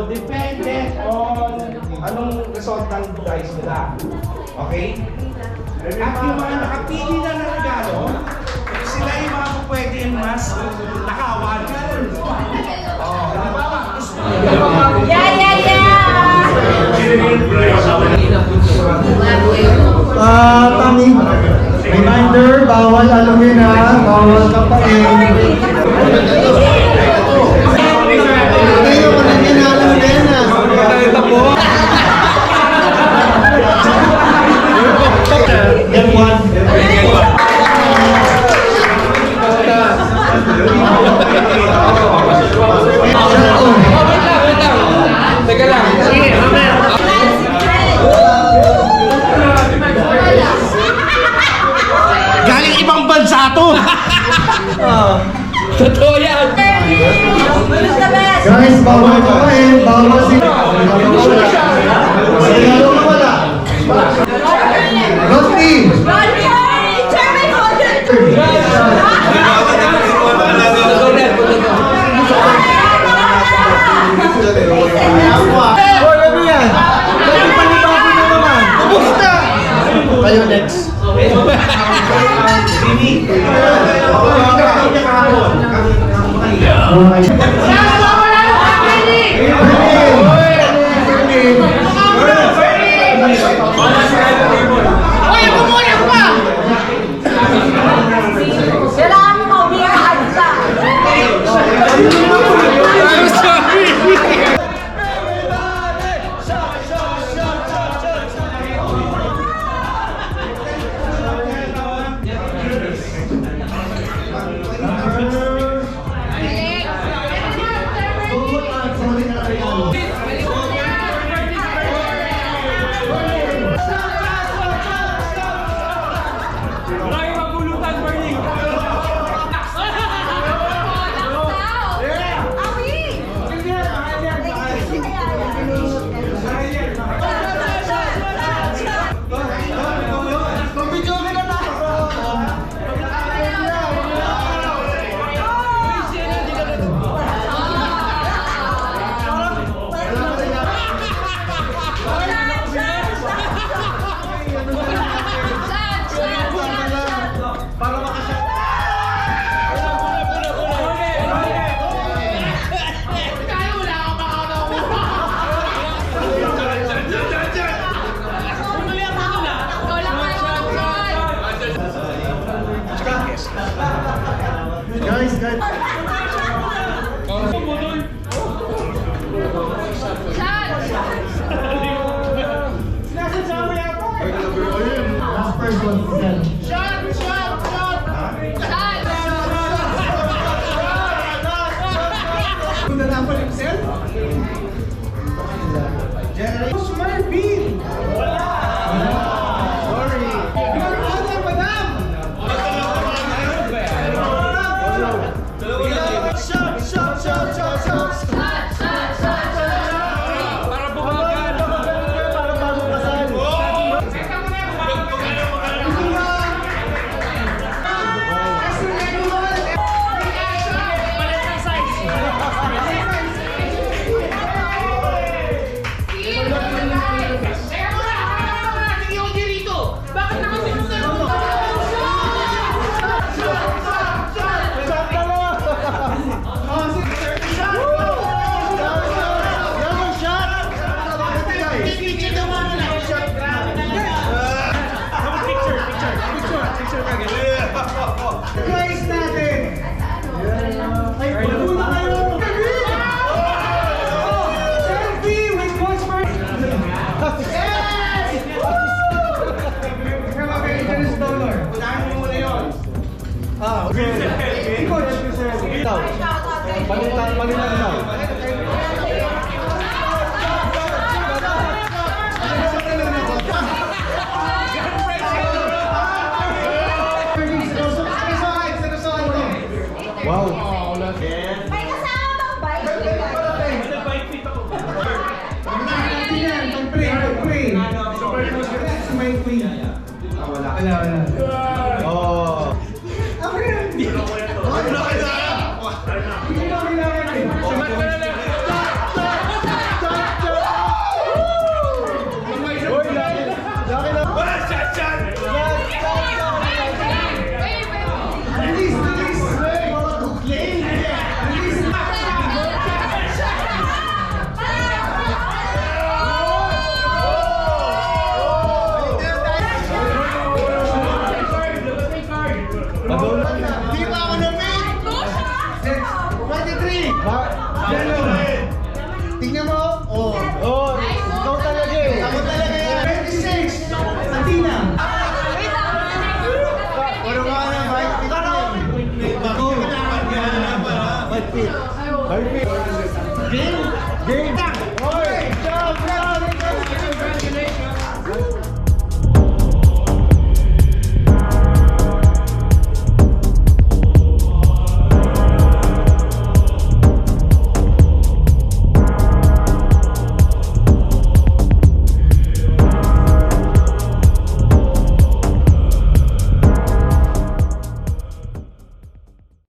So, depende on anong result ng dice nila. Okay? At yung mga nakapili na ng regalo, sila yung mga pwede mas nakawan. Oh, halimbawa, gusto Tami, reminder, bawal alumin ha, bawal kapain. Teka lang. Galing ibang bansa to. Totoo yan. Guys, bawal kapain, bawal sila. Rosti! Kayo next. Guys, guys. Last person. Punta na po yung cell? Smart bean! Sorry. Ano, madam? Para bumagal. Para bago kasal. Guys natin! Ay, pagmula kayo! Selfie with one smart! Yes! $10 Unahin mo muna yun! Coach! Ikaw! Palitan ikaw! Wow! May kasama bang bike? May bike fit ako. Natin yan! Pag-pray! May queen! Wala. Oh! Ako yan! Hindi ko ito! Hindi ko kailangan eh! Sumat ka na lang! Tingnan mo. Oh. Ikaw talaga eh. Ako talaga yan. 26. Santina. Puro ka na, 5 feet. Bako. 5 feet. 5 feet. Game.